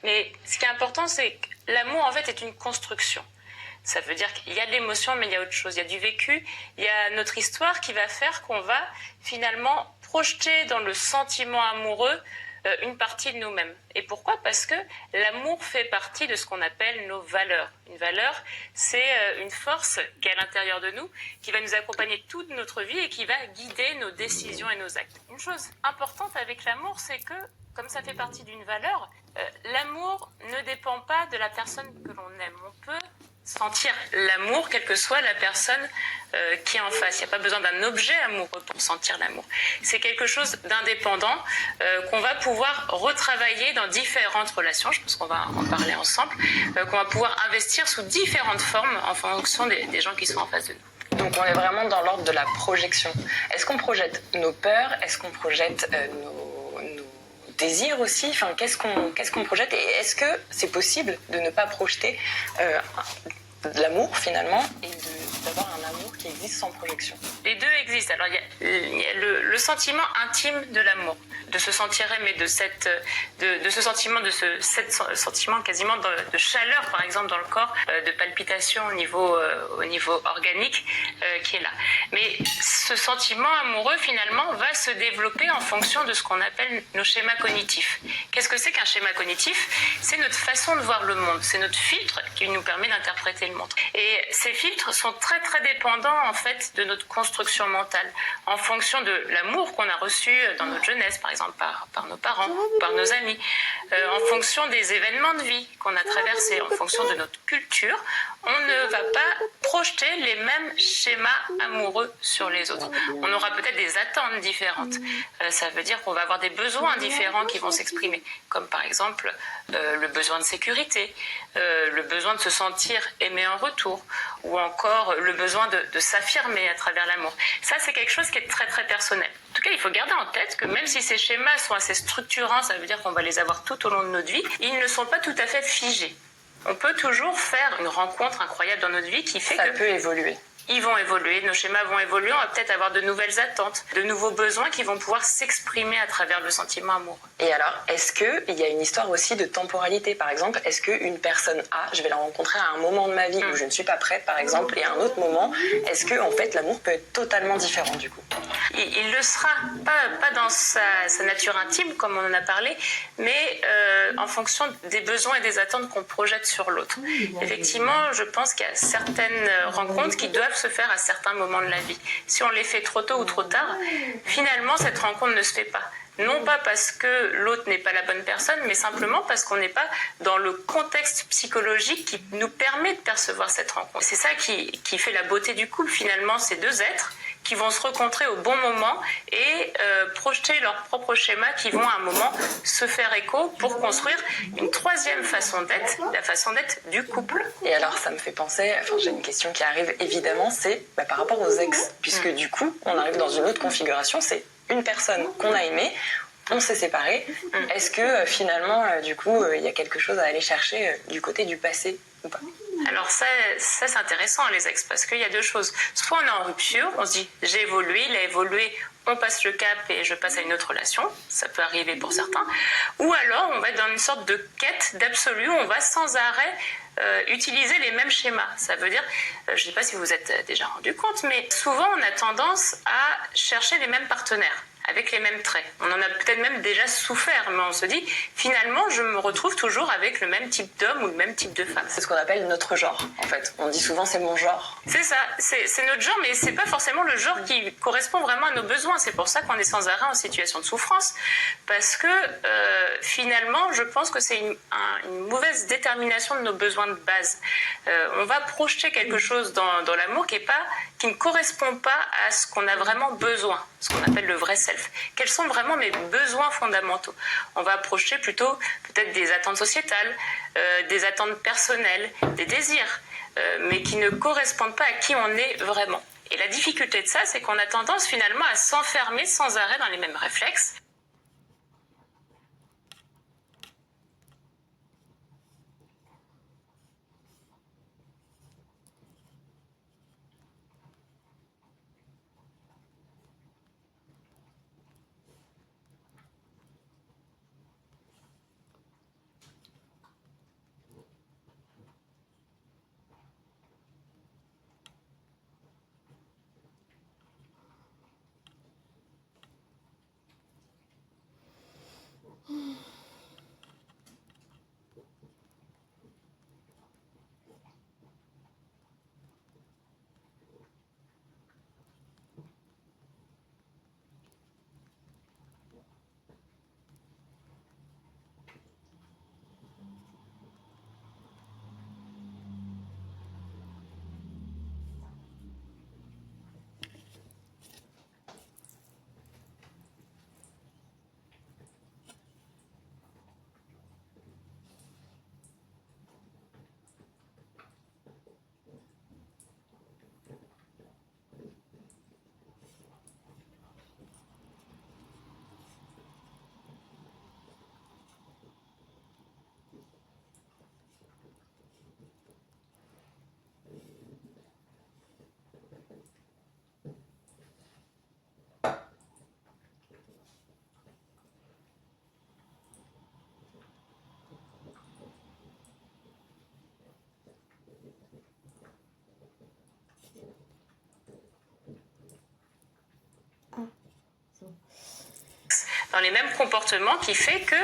Mais ce qui est important, c'est que l'amour, en fait, est une construction. Ça veut dire qu'il y a de l'émotion, mais il y a autre chose. Il y a du vécu, il y a notre histoire qui va faire qu'on va finalement projeter dans le sentiment amoureux une partie de nous-mêmes. Et pourquoi ? Parce que l'amour fait partie de ce qu'on appelle nos valeurs. Une valeur, c'est une force qui est à l'intérieur de nous, qui va nous accompagner toute notre vie et qui va guider nos décisions et nos actes. Une chose importante avec l'amour, c'est que, comme ça fait partie d'une valeur, l'amour ne dépend pas de la personne que l'on aime. On peut sentir l'amour, quelle que soit la personne qui est en face. Il n'y a pas besoin d'un objet amoureux pour sentir l'amour. C'est quelque chose d'indépendant qu'on va pouvoir retravailler dans différentes relations. Je pense qu'on va en parler ensemble. Qu'on va pouvoir investir sous différentes formes en fonction des gens qui sont en face de nous. Donc on est vraiment dans l'ordre de la projection. Est-ce qu'on projette nos peurs ? Est-ce qu'on projette nos désirs aussi ? Enfin, qu'est-ce qu'on projette ? Et est-ce que c'est possible de ne pas projeter de l'amour finalement et d'avoir un amour qui existe sans projection ? Les deux existent. Alors il y a le sentiment intime de l'amour, de se sentir aimé, de ce sentiment, sentiment quasiment de chaleur par exemple dans le corps, de palpitation au niveau organique qui est là. Mais ce sentiment amoureux finalement va se développer en fonction de ce qu'on appelle nos schémas cognitifs. Qu'est-ce que c'est qu'un schéma cognitif ? C'est notre façon de voir le monde, c'est notre filtre qui nous permet d'interpréter le monde. Et ces filtres sont très très dépendants en fait de notre construction mentale, en fonction de l'amour qu'on a reçu dans notre jeunesse, par exemple par nos parents, par nos amis, en fonction des événements de vie qu'on a traversés, en fonction de notre culture. On ne va pas projeter les mêmes schémas amoureux sur les autres. On aura peut-être des attentes différentes. Ça veut dire qu'on va avoir des besoins différents qui vont s'exprimer, comme par exemple le besoin de sécurité, le besoin de se sentir aimé en retour, ou encore le besoin de s'affirmer à travers l'amour. Ça, c'est quelque chose qui est très très personnel. En tout cas, il faut garder en tête que même si ces schémas sont assez structurants, ça veut dire qu'on va les avoir tout au long de notre vie, ils ne sont pas tout à fait figés. On peut toujours faire une rencontre incroyable dans notre vie qui fait que... Ça peut évoluer. Ils vont évoluer, nos schémas vont évoluer, on va peut-être avoir de nouvelles attentes, de nouveaux besoins qui vont pouvoir s'exprimer à travers le sentiment amoureux. Et alors, est-ce qu'il y a une histoire aussi de temporalité ? Par exemple, est-ce qu'une personne A, je vais la rencontrer à un moment de ma vie où je ne suis pas prête, par exemple, et à un autre moment, est-ce que en fait, l'amour peut être totalement différent du coup ? Il le sera, pas dans sa nature intime, comme on en a parlé, mais en fonction des besoins et des attentes qu'on projette sur l'autre. Effectivement, je pense qu'il y a certaines rencontres qui doivent se faire à certains moments de la vie. Si on les fait trop tôt ou trop tard, finalement, cette rencontre ne se fait pas. Non pas parce que l'autre n'est pas la bonne personne, mais simplement parce qu'on n'est pas dans le contexte psychologique qui nous permet de percevoir cette rencontre. C'est ça qui fait la beauté du couple, finalement, ces deux êtres qui vont se rencontrer au bon moment et projeter leur propre schéma qui vont à un moment se faire écho pour construire une troisième façon d'être, la façon d'être du couple. Et alors ça me fait penser, j'ai une question qui arrive évidemment, c'est par rapport aux ex, puisque du coup on arrive dans une autre configuration, c'est une personne qu'on a aimée, on s'est séparés. Est-ce que finalement du coup il y a quelque chose à aller chercher du côté du passé ou pas ? Alors ça c'est intéressant les ex, parce qu'il y a deux choses. Soit on est en rupture, on se dit j'ai évolué, il a évolué, on passe le cap et je passe à une autre relation, ça peut arriver pour certains. Ou alors on va être dans une sorte de quête d'absolu, on va sans arrêt utiliser les mêmes schémas. Ça veut dire, je ne sais pas si vous vous êtes déjà rendu compte, mais souvent on a tendance à chercher les mêmes partenaires, avec les mêmes traits. On en a peut-être même déjà souffert, mais on se dit, finalement, je me retrouve toujours avec le même type d'homme ou le même type de femme. C'est ce qu'on appelle notre genre, en fait. On dit souvent c'est mon genre. C'est ça, c'est notre genre, mais c'est pas forcément le genre qui correspond vraiment à nos besoins. C'est pour ça qu'on est sans arrêt en situation de souffrance, parce que finalement, je pense que c'est une mauvaise détermination de nos besoins de base. On va projeter quelque chose dans l'amour qui ne correspond pas à ce qu'on a vraiment besoin, ce qu'on appelle le vrai self. Quels sont vraiment mes besoins fondamentaux ? On va approcher plutôt peut-être des attentes sociétales, des attentes personnelles, des désirs, mais qui ne correspondent pas à qui on est vraiment. Et la difficulté de ça, c'est qu'on a tendance finalement à s'enfermer sans arrêt dans les mêmes réflexes. dans les mêmes comportements, qui fait que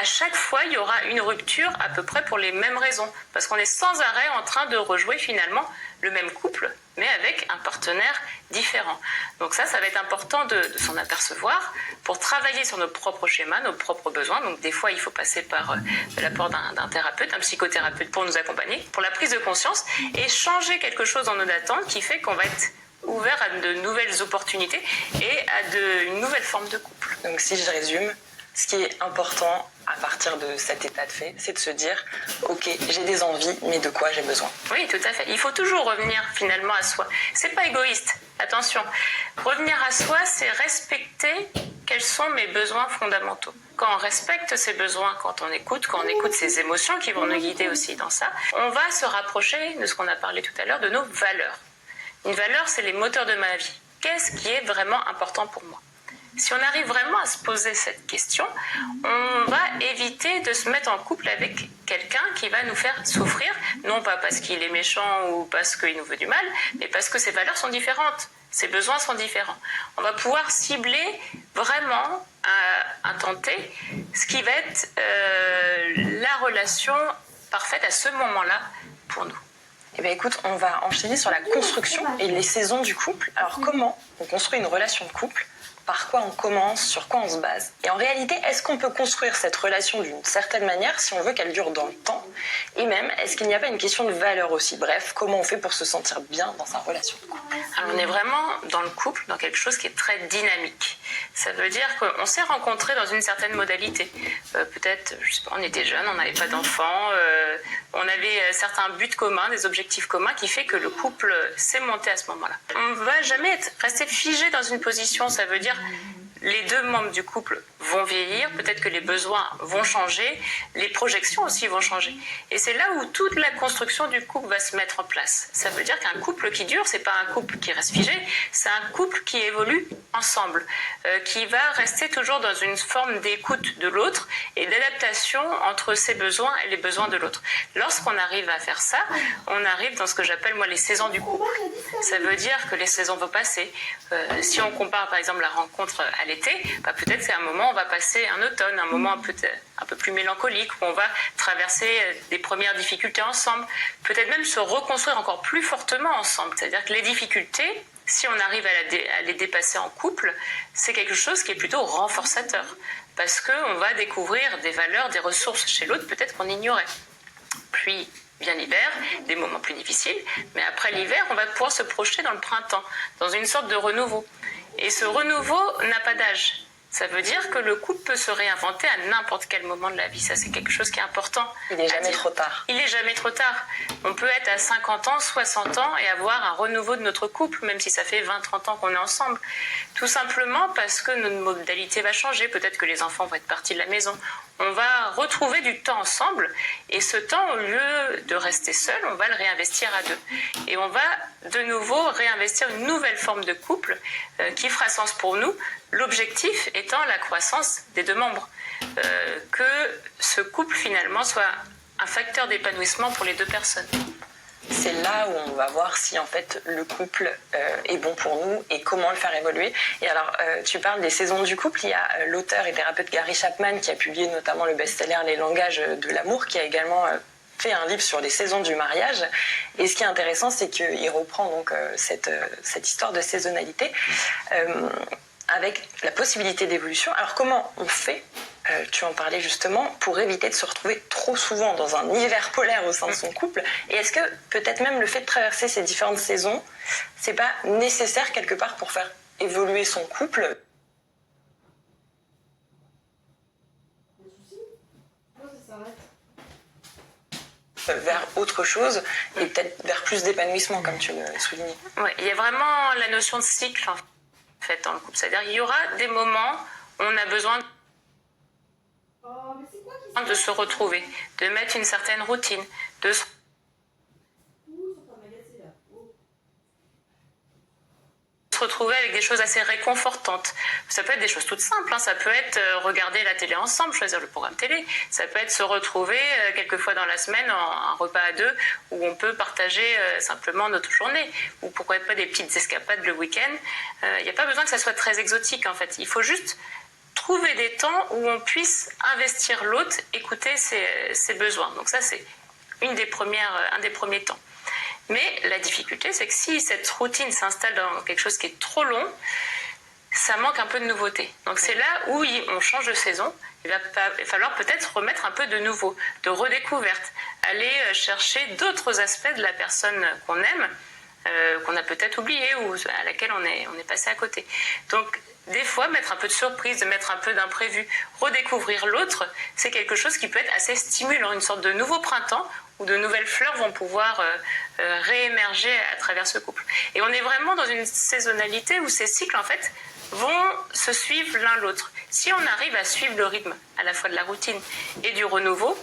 à chaque fois, il y aura une rupture à peu près pour les mêmes raisons. Parce qu'on est sans arrêt en train de rejouer finalement le même couple, mais avec un partenaire différent. Donc ça va être important de s'en apercevoir pour travailler sur nos propres schémas, nos propres besoins. Donc des fois, il faut passer par l'apport d'un thérapeute, un psychothérapeute pour nous accompagner, pour la prise de conscience et changer quelque chose dans nos attentes qui fait qu'on va être ouvert à de nouvelles opportunités et à une nouvelle forme de couple. Donc si je résume, ce qui est important à partir de cet état de fait, c'est de se dire « Ok, j'ai des envies, mais de quoi j'ai besoin ?» Oui, tout à fait. Il faut toujours revenir finalement à soi. C'est pas égoïste, attention. Revenir à soi, c'est respecter quels sont mes besoins fondamentaux. Quand on respecte ses besoins, quand on écoute ses émotions qui vont nous guider aussi dans ça, on va se rapprocher de ce qu'on a parlé tout à l'heure, de nos valeurs. Une valeur, c'est les moteurs de ma vie. Qu'est-ce qui est vraiment important pour moi ? Si on arrive vraiment à se poser cette question, on va éviter de se mettre en couple avec quelqu'un qui va nous faire souffrir, non pas parce qu'il est méchant ou parce qu'il nous veut du mal, mais parce que ses valeurs sont différentes, ses besoins sont différents. On va pouvoir cibler vraiment, intenter, ce qui va être la relation parfaite à ce moment-là pour nous. Eh bien écoute, on va enchaîner sur la construction et les saisons du couple. Alors comment on construit une relation de couple ? Par quoi on commence, sur quoi on se base. Et en réalité, est-ce qu'on peut construire cette relation d'une certaine manière si on veut qu'elle dure dans le temps ? Et même, est-ce qu'il n'y a pas une question de valeur aussi ? Bref, comment on fait pour se sentir bien dans sa relation ? Alors, on est vraiment dans le couple, dans quelque chose qui est très dynamique. Ça veut dire qu'on s'est rencontrés dans une certaine modalité. Peut-être, je sais pas, on était jeunes, on n'avait pas d'enfants, on avait certains buts communs, des objectifs communs qui fait que le couple s'est monté à ce moment-là. On ne va jamais rester figé dans une position, ça veut dire les deux membres du couple vont vieillir, peut-être que les besoins vont changer, les projections aussi vont changer. Et c'est là où toute la construction du couple va se mettre en place. Ça veut dire qu'un couple qui dure, c'est pas un couple qui reste figé, c'est un couple qui évolue ensemble, qui va rester toujours dans une forme d'écoute de l'autre et d'adaptation entre ses besoins et les besoins de l'autre. Lorsqu'on arrive à faire ça, on arrive dans ce que j'appelle moi les saisons du couple. Ça veut dire que les saisons vont passer. Si on compare par exemple la rencontre à l'été, peut-être c'est un moment où on va passer un automne, un moment un peu plus mélancolique, où on va traverser des premières difficultés ensemble, peut-être même se reconstruire encore plus fortement ensemble. C'est-à-dire que les difficultés, si on arrive à les dépasser en couple, c'est quelque chose qui est plutôt renforçateur, parce qu'on va découvrir des valeurs, des ressources chez l'autre peut-être qu'on ignorait. Puis vient l'hiver, des moments plus difficiles, mais après l'hiver, on va pouvoir se projeter dans le printemps, dans une sorte de renouveau. Et ce renouveau n'a pas d'âge. Ça veut dire que le couple peut se réinventer à n'importe quel moment de la vie. Ça, c'est quelque chose qui est important. Il n'est jamais trop tard. Il n'est jamais trop tard. On peut être à 50 ans, 60 ans et avoir un renouveau de notre couple, même si ça fait 20, 30 ans qu'on est ensemble. Tout simplement parce que notre modalité va changer. Peut-être que les enfants vont être partis de la maison. On va retrouver du temps ensemble et ce temps, au lieu de rester seul, on va le réinvestir à deux. Et on va de nouveau réinvestir une nouvelle forme de couple qui fera sens pour nous. L'objectif étant la croissance des deux membres. Que ce couple finalement soit un facteur d'épanouissement pour les deux personnes. C'est là où on va voir si en fait le couple est bon pour nous et comment le faire évoluer. Et alors, tu parles des saisons du couple. Il y a l'auteur et thérapeute Gary Chapman qui a publié notamment le best-seller Les langages de l'amour, qui a également fait un livre sur les saisons du mariage. Et ce qui est intéressant, c'est qu'il reprend donc cette histoire de saisonnalité avec la possibilité d'évolution. Alors comment on fait, tu en parlais justement, pour éviter de se retrouver trop souvent dans un hiver polaire au sein de son couple? Et est-ce que peut-être même le fait de traverser ces différentes saisons, c'est pas nécessaire quelque part pour faire évoluer son couple? Vers autre chose et peut-être vers plus d'épanouissement, comme tu le soulignais. Oui, il y a vraiment la notion de cycle en fait dans le couple. C'est-à-dire qu'il y aura des moments où on a besoin de se retrouver, de mettre une certaine routine, de se retrouver avec des choses assez réconfortantes. Ça peut être des choses toutes simples, hein. Ça peut être regarder la télé ensemble, choisir le programme télé. Ça peut être se retrouver quelques fois dans la semaine en un repas à deux où on peut partager simplement notre journée. Ou pourquoi pas des petites escapades le week-end. Il n'y a pas besoin que ça soit très exotique en fait. Il faut juste trouver des temps où on puisse investir l'autre, écouter ses besoins. Donc ça, c'est un des premiers temps. Mais la difficulté, c'est que si cette routine s'installe dans quelque chose qui est trop long, ça manque un peu de nouveauté. Donc c'est là où on change de saison. Il va falloir peut-être remettre un peu de nouveau, de redécouverte, aller chercher d'autres aspects de la personne qu'on aime, qu'on a peut-être oublié ou à laquelle on est passé à côté. Donc des fois, mettre un peu de surprise, de mettre un peu d'imprévu, redécouvrir l'autre, c'est quelque chose qui peut être assez stimulant, une sorte de nouveau printemps où de nouvelles fleurs vont pouvoir réémerger à travers ce couple. Et on est vraiment dans une saisonnalité où ces cycles, en fait, vont se suivre l'un l'autre. Si on arrive à suivre le rythme à la fois de la routine et du renouveau,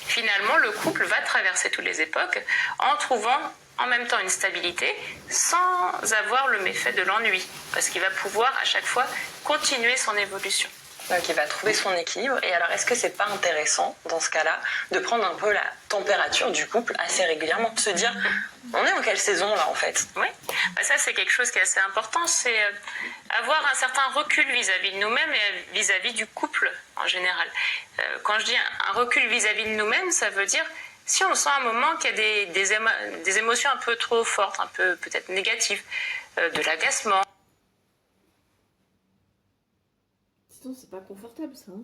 finalement, le couple va traverser toutes les époques en trouvant en même temps une stabilité sans avoir le méfait de l'ennui, parce qu'il va pouvoir à chaque fois continuer son évolution. Donc il va trouver son équilibre. Et alors, est-ce que c'est pas intéressant, dans ce cas-là, de prendre un peu la température du couple assez régulièrement, de se dire, on est en quelle saison là en fait? Oui, ça c'est quelque chose qui est assez important, c'est avoir un certain recul vis-à-vis de nous-mêmes et vis-à-vis du couple en général. Quand je dis un recul vis-à-vis de nous-mêmes, ça veut dire si on sent un moment qu'il y a des émotions un peu trop fortes, un peu peut-être négatives, de l'agacement. Sinon, c'est pas confortable ça. Hein.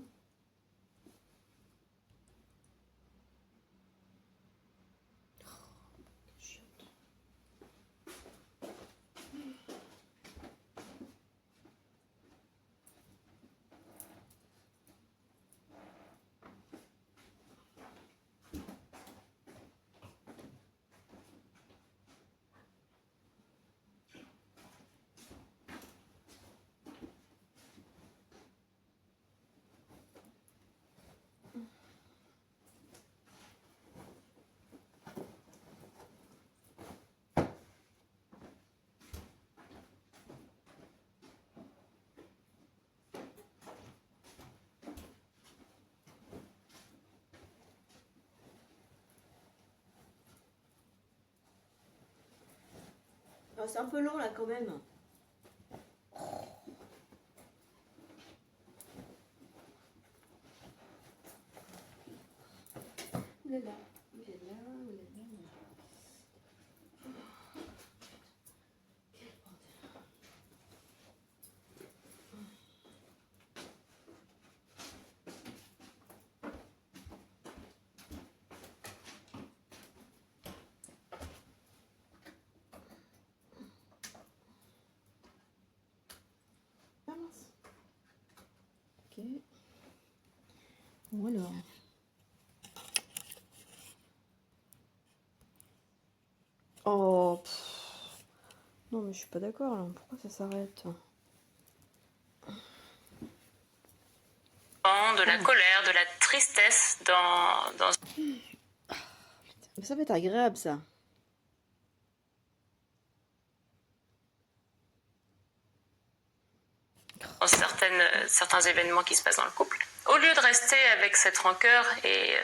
Oh, c'est un peu long là quand même. Oulala, oulala, oulala. Quel bordel. Ah mince. Ok. Bon alors. Oh. Non mais je suis pas d'accord là. Pourquoi ça s'arrête? De la colère, de la tristesse dans Mais ça va être agréable ça. certains événements qui se passent dans le couple. Au lieu de rester avec cette rancœur et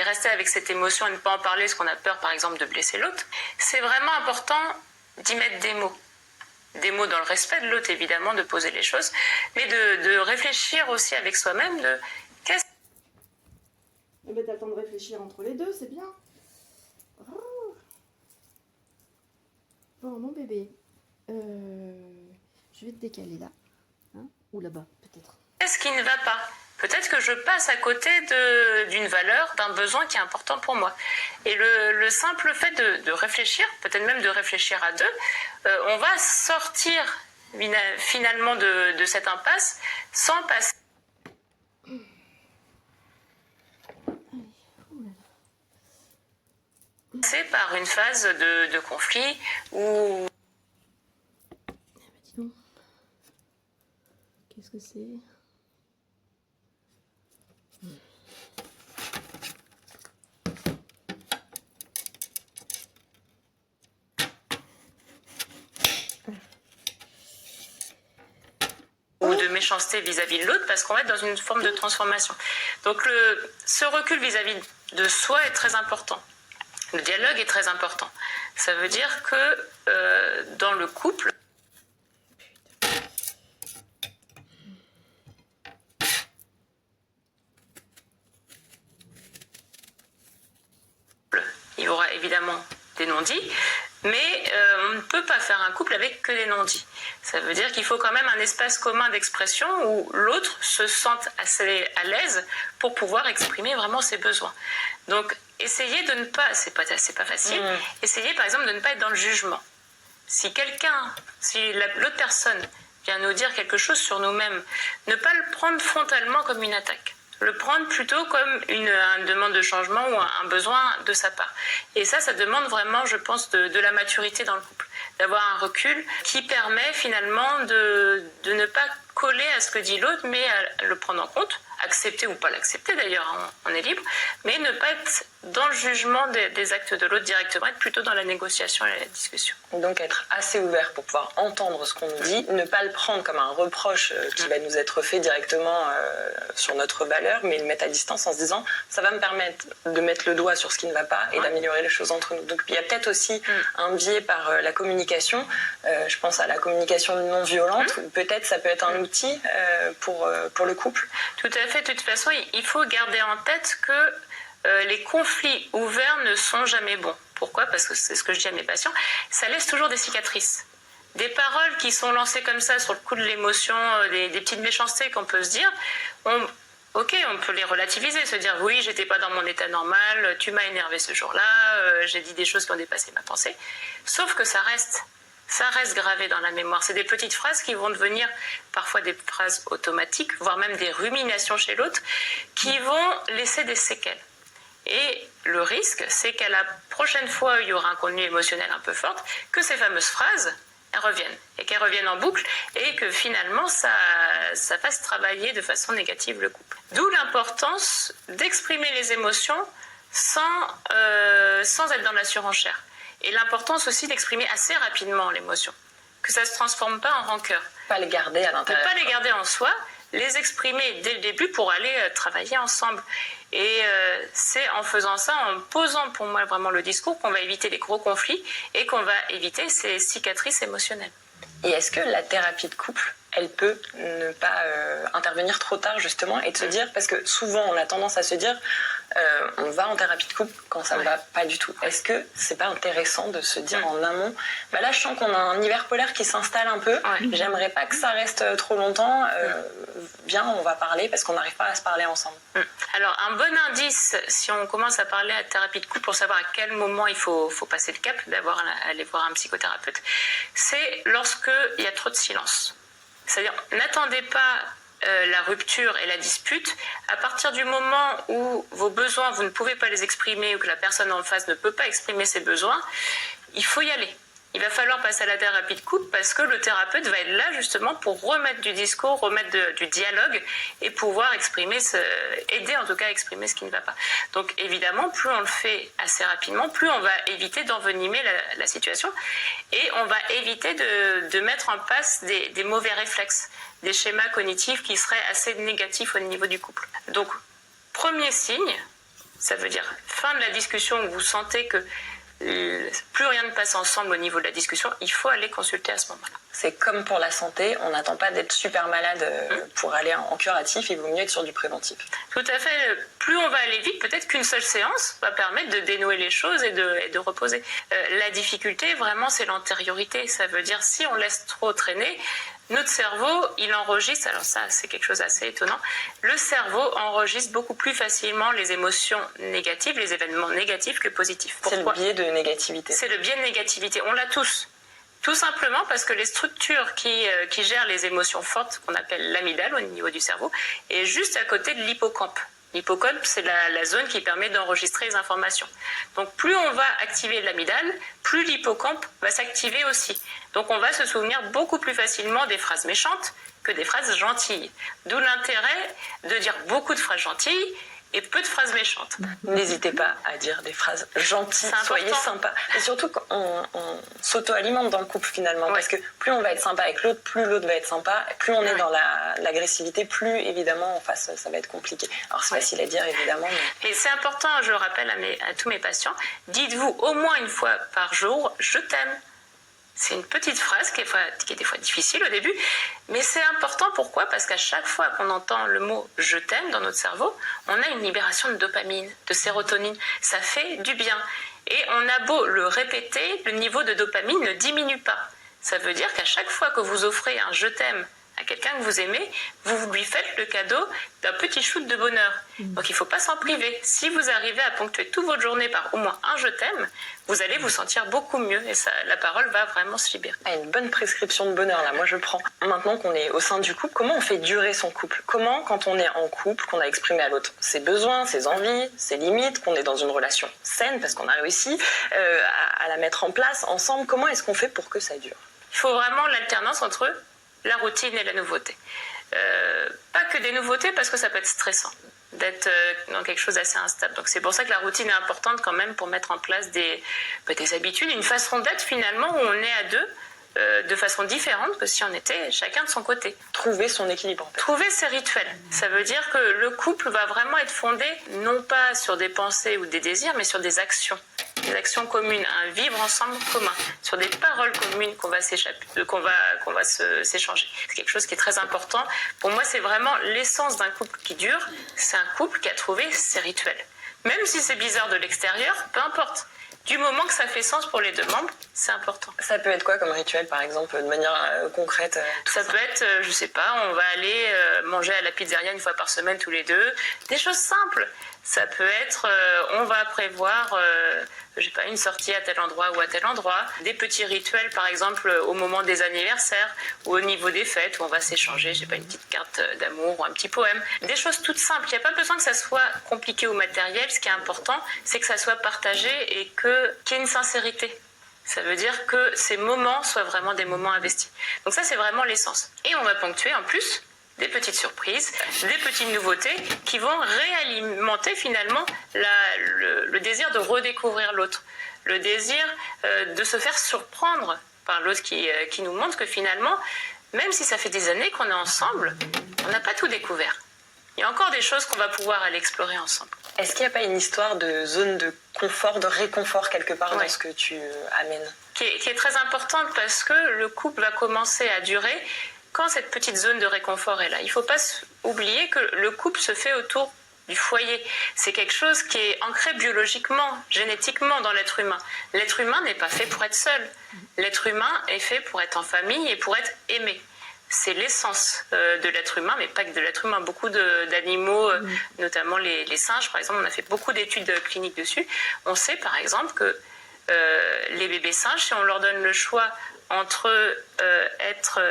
rester avec cette émotion et ne pas en parler parce qu'on a peur par exemple de blesser l'autre, c'est vraiment important d'y mettre des mots. Des mots dans le respect de l'autre évidemment, de poser les choses, mais de réfléchir aussi avec soi-même de qu'est-ce... Eh ben, t'as le temps de réfléchir entre les deux, c'est bien. Oh. Bon, mon bébé, je vais te décaler là. Hein, ou là-bas, peut-être. Qu'est-ce qui ne va pas? Peut-être que je passe à côté d'une valeur, d'un besoin qui est important pour moi. Et le simple fait de réfléchir, peut-être même de réfléchir à deux, on va sortir finalement de cette impasse sans passer par une phase de conflit ou... Dis donc. Qu'est-ce que c'est? ou de méchanceté vis-à-vis de l'autre, parce qu'on va être dans une forme de transformation. Donc ce recul vis-à-vis de soi est très important. Le dialogue est très important. Ça veut dire que dans le couple, y aura évidemment des non-dits, mais on ne peut pas faire un couple avec que des non-dits. Ça veut dire qu'il faut quand même un espace commun d'expression où l'autre se sente assez à l'aise pour pouvoir exprimer vraiment ses besoins. Donc, essayez de ne pas, c'est pas facile, essayez par exemple de ne pas être dans le jugement. Si l'autre personne vient nous dire quelque chose sur nous-mêmes, ne pas le prendre frontalement comme une attaque. Le prendre plutôt comme une demande de changement ou un besoin de sa part. Et ça demande vraiment, je pense, de la maturité dans le couple. D'avoir un recul qui permet finalement de ne pas coller à ce que dit l'autre, mais à le prendre en compte, accepter ou pas l'accepter d'ailleurs, on est libre, mais ne pas être dans le jugement des actes de l'autre directement, être plutôt dans la négociation et la discussion. Donc être assez ouvert pour pouvoir entendre ce qu'on nous dit, ne pas le prendre comme un reproche qui va nous être fait directement sur notre valeur, mais le mettre à distance en se disant ça va me permettre de mettre le doigt sur ce qui ne va pas et d'améliorer les choses entre nous. Donc il y a peut-être aussi un biais par la communication, je pense à la communication non violente, peut-être ça peut être un outil pour le couple. Tout à fait, de toute façon il faut garder en tête que les conflits ouverts ne sont jamais bons. Pourquoi ? Parce que c'est ce que je dis à mes patients, ça laisse toujours des cicatrices. Des paroles qui sont lancées comme ça sur le coup de l'émotion, des petites méchancetés qu'on peut se dire, on peut les relativiser, se dire oui, j'étais pas dans mon état normal, tu m'as énervé ce jour-là, j'ai dit des choses qui ont dépassé ma pensée. Sauf que ça reste gravé dans la mémoire. C'est des petites phrases qui vont devenir parfois des phrases automatiques, voire même des ruminations chez l'autre, qui vont laisser des séquelles. Et le risque, c'est qu'à la prochaine fois où il y aura un contenu émotionnel un peu fort, que ces fameuses phrases, elles reviennent. Et qu'elles reviennent en boucle et que finalement, ça fasse travailler de façon négative le couple. D'où l'importance d'exprimer les émotions sans être dans la surenchère. Et l'importance aussi d'exprimer assez rapidement l'émotion. Que ça ne se transforme pas en rancœur. Pas les garder à l'intérieur. Ne pas les garder en soi, les exprimer dès le début pour aller travailler ensemble. Et c'est en faisant ça, en posant pour moi vraiment le discours, qu'on va éviter les gros conflits et qu'on va éviter ces cicatrices émotionnelles. Et est-ce que la thérapie de couple, elle peut ne pas intervenir trop tard justement et de se dire, parce que souvent on a tendance à se dire on va en thérapie de couple quand ça ne va pas du tout. Est-ce que c'est pas intéressant de se dire en amont, là je sens qu'on a un hiver polaire qui s'installe un peu, j'aimerais pas que ça reste trop longtemps, viens on va parler parce qu'on n'arrive pas à se parler ensemble. Alors un bon indice, si on commence à parler à thérapie de couple pour savoir à quel moment il faut passer le cap, aller voir un psychothérapeute, c'est lorsqu'il y a trop de silence. C'est-à-dire, n'attendez pas la rupture et la dispute. À partir du moment où vos besoins, vous ne pouvez pas les exprimer ou que la personne en face ne peut pas exprimer ses besoins, il faut y aller. Il va falloir passer à la thérapie de couple parce que le thérapeute va être là justement pour remettre du discours, remettre du dialogue et pouvoir aider en tout cas à exprimer ce qui ne va pas. Donc évidemment, plus on le fait assez rapidement, plus on va éviter d'envenimer la situation et on va éviter de mettre en place des mauvais réflexes, des schémas cognitifs qui seraient assez négatifs au niveau du couple. Donc, premier signe, ça veut dire fin de la discussion où vous sentez que plus rien ne passe ensemble au niveau de la discussion, il faut aller consulter à ce moment-là. C'est comme pour la santé, on n'attend pas d'être super malade pour aller en curatif, il vaut mieux être sur du préventif. Tout à fait, plus on va aller vite, peut-être qu'une seule séance va permettre de dénouer les choses et de reposer. La difficulté, vraiment, c'est l'antériorité, ça veut dire si on laisse trop traîner, notre cerveau, il enregistre, alors ça c'est quelque chose d'assez étonnant, le cerveau enregistre beaucoup plus facilement les émotions négatives, les événements négatifs que positifs. Pourquoi ? C'est le biais de négativité. C'est le biais de négativité, on l'a tous. Tout simplement parce que les structures qui gèrent les émotions fortes, qu'on appelle l'amygdale au niveau du cerveau, est juste à côté de l'hippocampe. L'hippocampe, c'est la zone qui permet d'enregistrer les informations. Donc plus on va activer l'amygdale, plus l'hippocampe va s'activer aussi. Donc on va se souvenir beaucoup plus facilement des phrases méchantes que des phrases gentilles. D'où l'intérêt de dire beaucoup de phrases gentilles et peu de phrases méchantes. N'hésitez pas à dire des phrases gentilles, soyez sympa. Et surtout qu'on s'auto-alimente dans le couple finalement, parce que plus on va être sympa avec l'autre, plus l'autre va être sympa, plus on est dans l'agressivité, plus évidemment en face ça va être compliqué. Alors c'est facile à dire évidemment. Mais... Et c'est important, je le rappelle à tous mes patients, dites-vous au moins une fois par jour « je t'aime ». C'est une petite phrase qui est des fois difficile au début, mais c'est important. Pourquoi ? Parce qu'à chaque fois qu'on entend le mot « je t'aime » dans notre cerveau, on a une libération de dopamine, de sérotonine. Ça fait du bien. Et on a beau le répéter, le niveau de dopamine ne diminue pas. Ça veut dire qu'à chaque fois que vous offrez un « je t'aime » à quelqu'un que vous aimez, vous lui faites le cadeau d'un petit shoot de bonheur. Donc il ne faut pas s'en priver. Si vous arrivez à ponctuer toute votre journée par au moins un « je t'aime », vous allez vous sentir beaucoup mieux et ça, la parole va vraiment se libérer. Ah, une bonne prescription de bonheur, là, moi je prends. Maintenant qu'on est au sein du couple, comment on fait durer son couple? Comment, quand on est en couple, qu'on a exprimé à l'autre ses besoins, ses envies, ses limites, qu'on est dans une relation saine parce qu'on a réussi à la mettre en place ensemble, comment est-ce qu'on fait pour que ça dure? Il faut vraiment l'alternance entre la routine et la nouveauté. Pas que des nouveautés, parce que ça peut être stressant d'être dans quelque chose d'assez instable. Donc c'est pour ça que la routine est importante quand même pour mettre en place des habitudes, une façon d'être finalement où on est à deux, de façon différente que si on était chacun de son côté. Trouver son équilibre. En fait. Trouver ses rituels. Ça veut dire que le couple va vraiment être fondé non pas sur des pensées ou des désirs, mais sur des actions. Des actions communes, un vivre ensemble commun, sur des paroles communes qu'on va s'échanger. C'est quelque chose qui est très important. Pour moi, c'est vraiment l'essence d'un couple qui dure. C'est un couple qui a trouvé ses rituels. Même si c'est bizarre de l'extérieur, peu importe. Du moment que ça fait sens pour les deux membres, c'est important. Ça peut être quoi comme rituel, par exemple, de manière concrète? Ça peut être, je sais pas, on va aller manger à la pizzeria une fois par semaine tous les deux. Des choses simples. Ça peut être, on va prévoir, je sais pas, une sortie à tel endroit ou à tel endroit. Des petits rituels, par exemple, au moment des anniversaires ou au niveau des fêtes, où on va s'échanger, je sais pas, une petite carte d'amour ou un petit poème. Des choses toutes simples. Il n'y a pas besoin que ça soit compliqué ou matériel. Ce qui est important, c'est que ça soit partagé et qu'il y ait une sincérité. Ça veut dire que ces moments soient vraiment des moments investis. Donc ça, c'est vraiment l'essence. Et on va ponctuer en plus des petites surprises, des petites nouveautés qui vont réalimenter finalement le désir de redécouvrir l'autre, le désir de se faire surprendre par l'autre qui nous montre que finalement, même si ça fait des années qu'on est ensemble, on n'a pas tout découvert. Il y a encore des choses qu'on va pouvoir aller explorer ensemble. Est-ce qu'il n'y a pas une histoire de zone de confort, de réconfort quelque part dans ce que tu amènes? Qui est très importante parce que le couple va commencer à durer quand cette petite zone de réconfort est là. Il ne faut pas oublier que le couple se fait autour du foyer. C'est quelque chose qui est ancré biologiquement, génétiquement dans l'être humain. L'être humain n'est pas fait pour être seul. L'être humain est fait pour être en famille et pour être aimé. C'est l'essence de l'être humain, mais pas que de l'être humain. Beaucoup d'animaux, notamment les singes, par exemple, on a fait beaucoup d'études cliniques dessus. On sait, par exemple, que les bébés singes, si on leur donne le choix entre être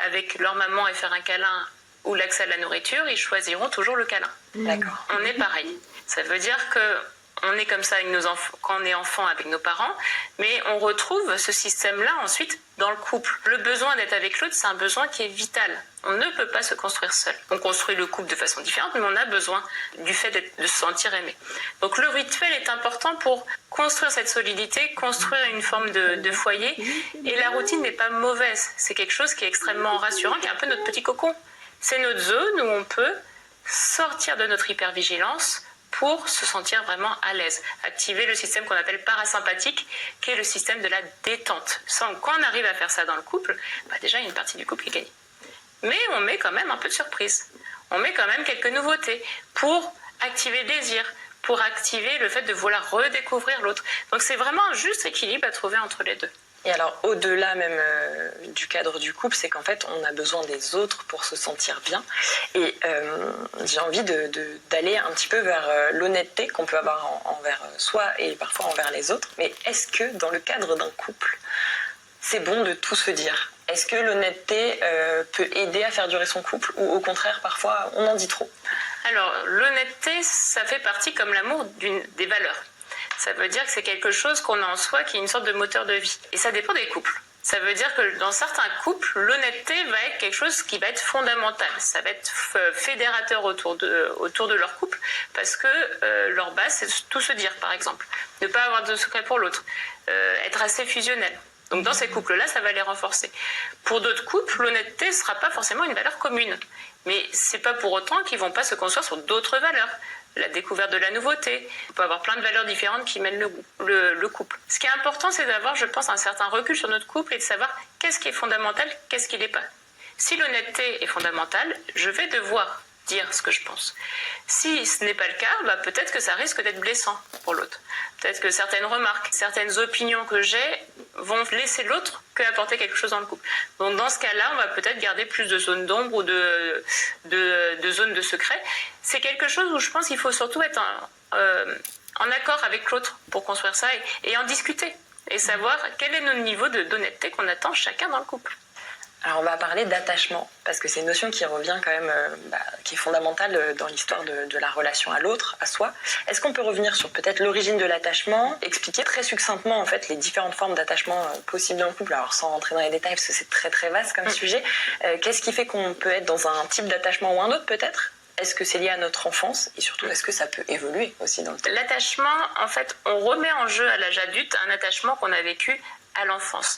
avec leur maman et faire un câlin ou l'accès à la nourriture, ils choisiront toujours le câlin. D'accord. On est pareil. Ça veut dire que on est comme ça avec nos enfants, quand on est enfant avec nos parents, mais on retrouve ce système-là ensuite dans le couple. Le besoin d'être avec l'autre, c'est un besoin qui est vital. On ne peut pas se construire seul. On construit le couple de façon différente, mais on a besoin du fait de se sentir aimé. Donc le rituel est important pour construire cette solidité, construire une forme de foyer. Et la routine n'est pas mauvaise. C'est quelque chose qui est extrêmement rassurant, qui est un peu notre petit cocon. C'est notre zone où on peut sortir de notre hypervigilance pour se sentir vraiment à l'aise. Activer le système qu'on appelle parasympathique, qui est le système de la détente. Quand on arrive à faire ça dans le couple, déjà il y a une partie du couple qui est gagnée. Mais on met quand même un peu de surprise. On met quand même quelques nouveautés pour activer le désir, pour activer le fait de vouloir redécouvrir l'autre. Donc c'est vraiment un juste équilibre à trouver entre les deux. Et alors, au-delà même du cadre du couple, c'est qu'en fait, on a besoin des autres pour se sentir bien. Et j'ai envie d'aller un petit peu vers l'honnêteté qu'on peut avoir envers soi et parfois envers les autres. Mais est-ce que dans le cadre d'un couple, c'est bon de tout se dire? Est-ce que l'honnêteté peut aider à faire durer son couple ou au contraire, parfois, on en dit trop? Alors, l'honnêteté, ça fait partie, comme l'amour, des valeurs. Ça veut dire que c'est quelque chose qu'on a en soi qui est une sorte de moteur de vie. Et ça dépend des couples. Ça veut dire que dans certains couples, l'honnêteté va être quelque chose qui va être fondamental. Ça va être fédérateur autour de leur couple parce que leur base, c'est tout se dire, par exemple. Ne pas avoir de secret pour l'autre. Être assez fusionnel. Donc dans ces couples-là, ça va les renforcer. Pour d'autres couples, l'honnêteté ne sera pas forcément une valeur commune. Mais ce n'est pas pour autant qu'ils ne vont pas se construire sur d'autres valeurs. La découverte de la nouveauté. On peut avoir plein de valeurs différentes qui mènent le couple. Ce qui est important, c'est d'avoir, je pense, un certain recul sur notre couple et de savoir qu'est-ce qui est fondamental, qu'est-ce qui n'est pas. Si l'honnêteté est fondamentale, je vais devoir dire ce que je pense. Si ce n'est pas le cas, peut-être que ça risque d'être blessant pour l'autre. Peut-être que certaines remarques, certaines opinions que j'ai vont laisser l'autre qu'apporter quelque chose dans le couple. Donc dans ce cas-là, on va peut-être garder plus de zones d'ombre ou de zones de secret. C'est quelque chose où je pense qu'il faut surtout être en accord avec l'autre pour construire ça et en discuter. Et savoir quel est notre niveau d'honnêteté qu'on attend chacun dans le couple. Alors on va parler d'attachement, parce que c'est une notion qui revient quand même, qui est fondamentale dans l'histoire de la relation à l'autre, à soi. Est-ce qu'on peut revenir sur peut-être l'origine de l'attachement, expliquer très succinctement en fait les différentes formes d'attachement possibles dans le couple, alors sans rentrer dans les détails parce que c'est très très vaste comme sujet. Qu'est-ce qui fait qu'on peut être dans un type d'attachement ou un autre peut-être ? Est-ce que c'est lié à notre enfance et surtout est-ce que ça peut évoluer aussi dans le temps ? L'attachement, en fait, on remet en jeu à l'âge adulte un attachement qu'on a vécu à l'enfance.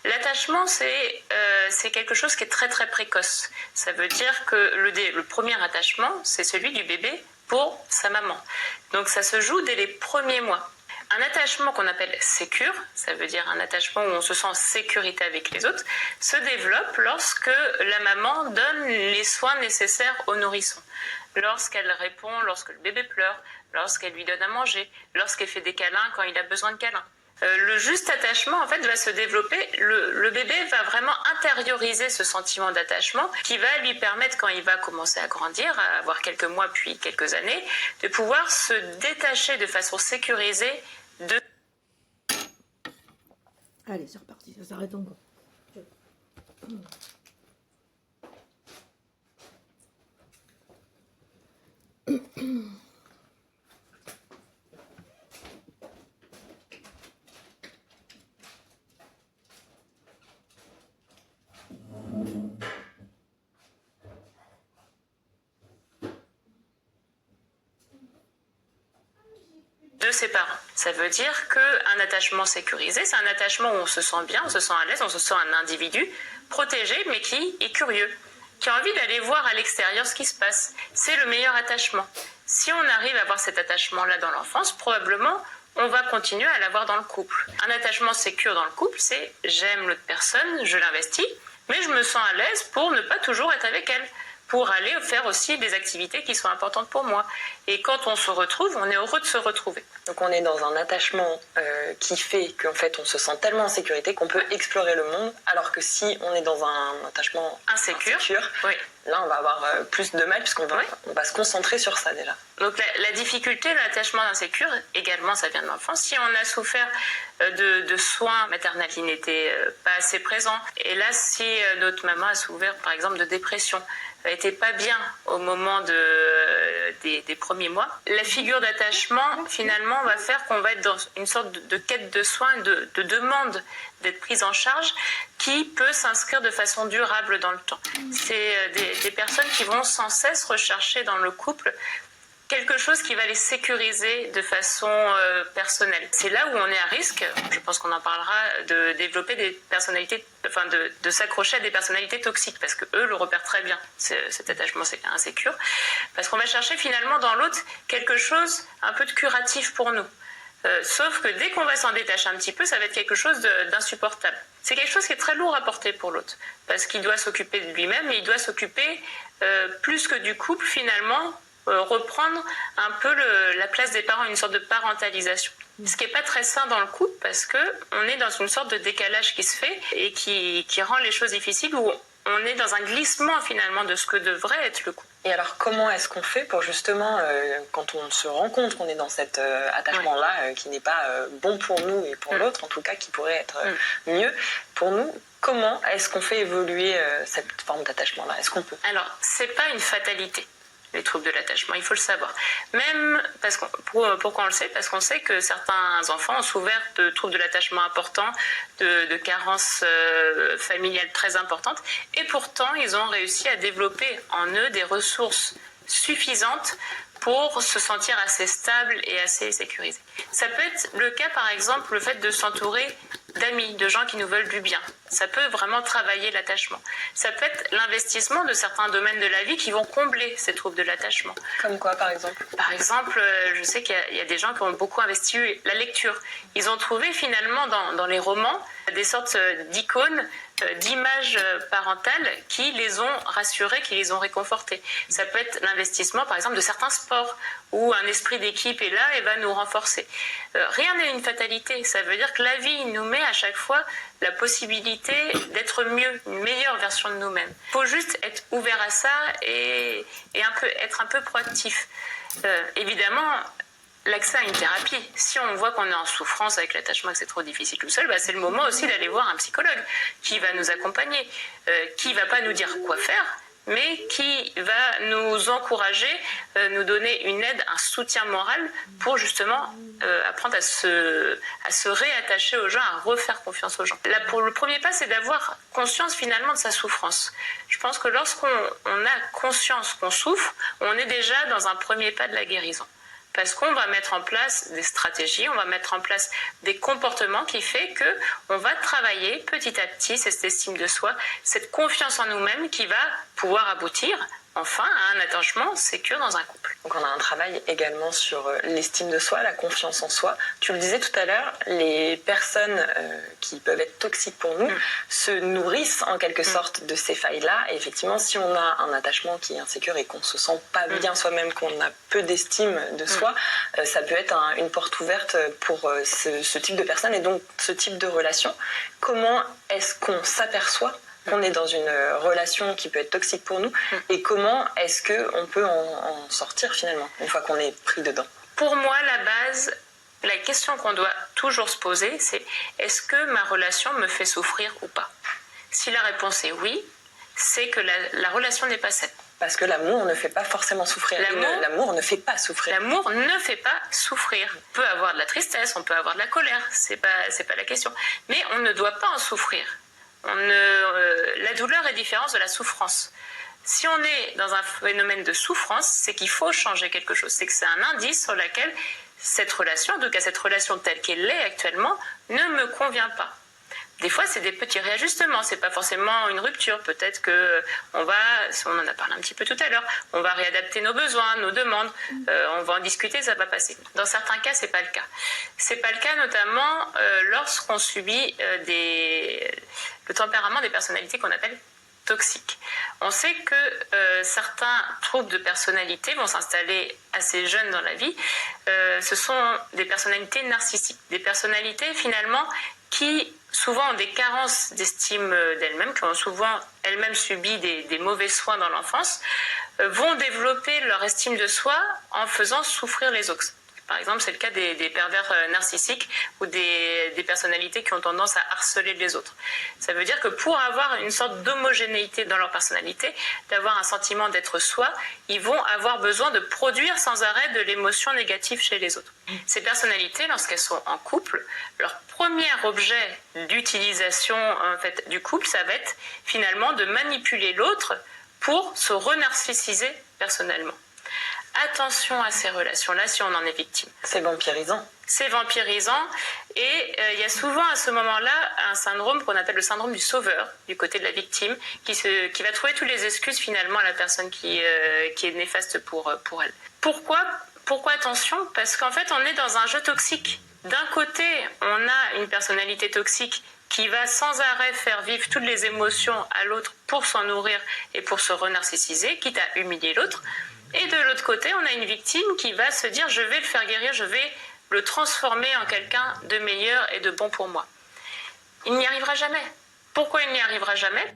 L'attachement, c'est quelque chose qui est très très précoce. Ça veut dire que le premier attachement, c'est celui du bébé pour sa maman. Donc ça se joue dès les premiers mois. Un attachement qu'on appelle sécure, ça veut dire un attachement où on se sent en sécurité avec les autres, se développe lorsque la maman donne les soins nécessaires au nourrisson. Lorsqu'elle répond, lorsque le bébé pleure, lorsqu'elle lui donne à manger, lorsqu'elle fait des câlins quand il a besoin de câlins. Le juste attachement en fait va se développer, le bébé va vraiment intérioriser ce sentiment d'attachement qui va lui permettre quand il va commencer à grandir, à avoir quelques mois puis quelques années, de pouvoir se détacher de façon sécurisée de... Allez, c'est reparti, ça s'arrête encore. de ses parents. Ça veut dire qu'un attachement sécurisé, c'est un attachement où on se sent bien, on se sent à l'aise, on se sent un individu protégé, mais qui est curieux, qui a envie d'aller voir à l'extérieur ce qui se passe. C'est le meilleur attachement. Si on arrive à avoir cet attachement-là dans l'enfance, probablement, on va continuer à l'avoir dans le couple. Un attachement sécure dans le couple, c'est j'aime l'autre personne, je l'investis, mais je me sens à l'aise pour ne pas toujours être avec elle, pour aller faire aussi des activités qui sont importantes pour moi. Et quand on se retrouve, on est heureux de se retrouver. Donc on est dans un attachement qui fait qu'en fait on se sent tellement en sécurité qu'on peut explorer le monde, alors que si on est dans un attachement insécure, oui. Là on va avoir plus de mal puisqu'on va, on va se concentrer sur ça déjà. Donc la difficulté de l'attachement insécure, également ça vient de l'enfance. Si on a souffert de soins maternels qui n'étaient pas assez présents, et là si notre maman a souffert par exemple de dépression, n'était pas bien au moment des premiers mois, la figure d'attachement finalement va faire qu'on va être dans une sorte de quête de soins, de demande d'être prise en charge qui peut s'inscrire de façon durable dans le temps. C'est des personnes qui vont sans cesse rechercher dans le couple quelque chose qui va les sécuriser de façon personnelle. C'est là où on est à risque, je pense qu'on en parlera, de développer des personnalités, enfin de s'accrocher à des personnalités toxiques, parce que eux le repèrent très bien, cet attachement insécure, parce qu'on va chercher finalement dans l'autre quelque chose un peu de curatif pour nous. Sauf que dès qu'on va s'en détacher un petit peu, ça va être quelque chose d'insupportable. C'est quelque chose qui est très lourd à porter pour l'autre, parce qu'il doit s'occuper de lui-même et il doit s'occuper plus que du couple finalement, reprendre un peu la place des parents, une sorte de parentalisation. Ce qui n'est pas très sain dans le couple parce qu'on est dans une sorte de décalage qui se fait et qui rend les choses difficiles, où on est dans un glissement finalement de ce que devrait être le couple. Et alors comment est-ce qu'on fait pour justement, quand on se rend compte qu'on est dans cet attachement-là qui n'est pas bon pour nous et pour l'autre, en tout cas qui pourrait être mieux pour nous, comment est-ce qu'on fait évoluer cette forme d'attachement-là ? Est-ce qu'on peut ? Alors, c'est pas une fatalité, les troubles de l'attachement, il faut le savoir. Même parce pourquoi on le sait ? Parce qu'on sait que certains enfants ont souffert de troubles de l'attachement importants, de carences familiales très importantes, et pourtant ils ont réussi à développer en eux des ressources suffisantes pour se sentir assez stable et assez sécurisé. Ça peut être le cas, par exemple, le fait de s'entourer d'amis, de gens qui nous veulent du bien. Ça peut vraiment travailler l'attachement. Ça peut être l'investissement de certains domaines de la vie qui vont combler ces troubles de l'attachement. Comme quoi, par exemple? Par exemple, je sais qu'il y a des gens qui ont beaucoup investi la lecture. Ils ont trouvé finalement dans les romans des sortes d'icônes, d'images parentales qui les ont rassurés, qui les ont réconfortés. Ça peut être l'investissement, par exemple, de certains sports où un esprit d'équipe est là et va nous renforcer. Rien n'est une fatalité. Ça veut dire que la vie nous met à chaque fois la possibilité d'être mieux, une meilleure version de nous-mêmes. Il faut juste être ouvert à ça et être un peu proactif. Évidemment, l'accès à une thérapie. Si on voit qu'on est en souffrance avec l'attachement, que c'est trop difficile tout seul, c'est le moment aussi d'aller voir un psychologue qui va nous accompagner, qui ne va pas nous dire quoi faire, mais qui va nous encourager, nous donner une aide, un soutien moral pour justement apprendre à se réattacher aux gens, à refaire confiance aux gens. Là, pour le premier pas, c'est d'avoir conscience finalement de sa souffrance. Je pense que lorsqu'on a conscience qu'on souffre, on est déjà dans un premier pas de la guérison. Parce qu'on va mettre en place des stratégies, on va mettre en place des comportements qui fait que on va travailler petit à petit cette estime de soi, cette confiance en nous-mêmes qui va pouvoir aboutir enfin à un attachement sécure dans un couple. Donc on a un travail également sur l'estime de soi, la confiance en soi. Tu le disais tout à l'heure, les personnes qui peuvent être toxiques pour nous se nourrissent en quelque sorte de ces failles-là. Et effectivement, si on a un attachement qui est insécure et qu'on ne se sent pas bien soi-même, qu'on a peu d'estime de soi, ça peut être une porte ouverte pour ce type de personnes et donc ce type de relation. Comment est-ce qu'on s'aperçoit qu'on est dans une relation qui peut être toxique pour nous et comment est-ce qu'on peut en sortir finalement une fois qu'on est pris dedans? Pour moi, la base, la question qu'on doit toujours se poser, c'est est-ce que ma relation me fait souffrir ou pas? Si la réponse est oui, c'est que la relation n'est pas saine. Parce que l'amour ne fait pas forcément souffrir. L'amour ne fait pas souffrir. L'amour ne fait pas souffrir. On peut avoir de la tristesse, on peut avoir de la colère, c'est pas la question. Mais on ne doit pas en souffrir. La douleur est différente de la souffrance. Si on est dans un phénomène de souffrance, c'est qu'il faut changer quelque chose. C'est que c'est un indice sur lequel cette relation, en tout cas cette relation telle qu'elle est actuellement, ne me convient pas. Des fois, c'est des petits réajustements, c'est pas forcément une rupture. Peut-être que on en a parlé un petit peu tout à l'heure, on va réadapter nos besoins, nos demandes, on va en discuter, ça va passer. Dans certains cas, c'est pas le cas. C'est pas le cas notamment lorsqu'on subit le tempérament des personnalités qu'on appelle toxiques. On sait que certains troubles de personnalité vont s'installer assez jeunes dans la vie. Ce sont des personnalités narcissiques, des personnalités finalement qui souvent ont des carences d'estime d'elles-mêmes, qui ont souvent elles-mêmes subi des mauvais soins dans l'enfance, vont développer leur estime de soi en faisant souffrir les autres. Par exemple, c'est le cas des pervers narcissiques ou des personnalités qui ont tendance à harceler les autres. Ça veut dire que pour avoir une sorte d'homogénéité dans leur personnalité, d'avoir un sentiment d'être soi, ils vont avoir besoin de produire sans arrêt de l'émotion négative chez les autres. Ces personnalités, lorsqu'elles sont en couple, leur premier objet d'utilisation en fait, du couple, ça va être finalement de manipuler l'autre pour se renarcissiser personnellement. Attention à ces relations-là si on en est victime. C'est vampirisant. C'est vampirisant et il y a souvent à ce moment-là un syndrome qu'on appelle le syndrome du sauveur du côté de la victime qui va trouver toutes les excuses finalement à la personne qui est néfaste pour elle. Pourquoi attention? Parce qu'en fait on est dans un jeu toxique. D'un côté on a une personnalité toxique qui va sans arrêt faire vivre toutes les émotions à l'autre pour s'en nourrir et pour se renarcissiser, quitte à humilier l'autre. Et de l'autre côté, on a une victime qui va se dire « je vais le faire guérir, je vais le transformer en quelqu'un de meilleur et de bon pour moi ». Il n'y arrivera jamais. Pourquoi il n'y arrivera jamais ?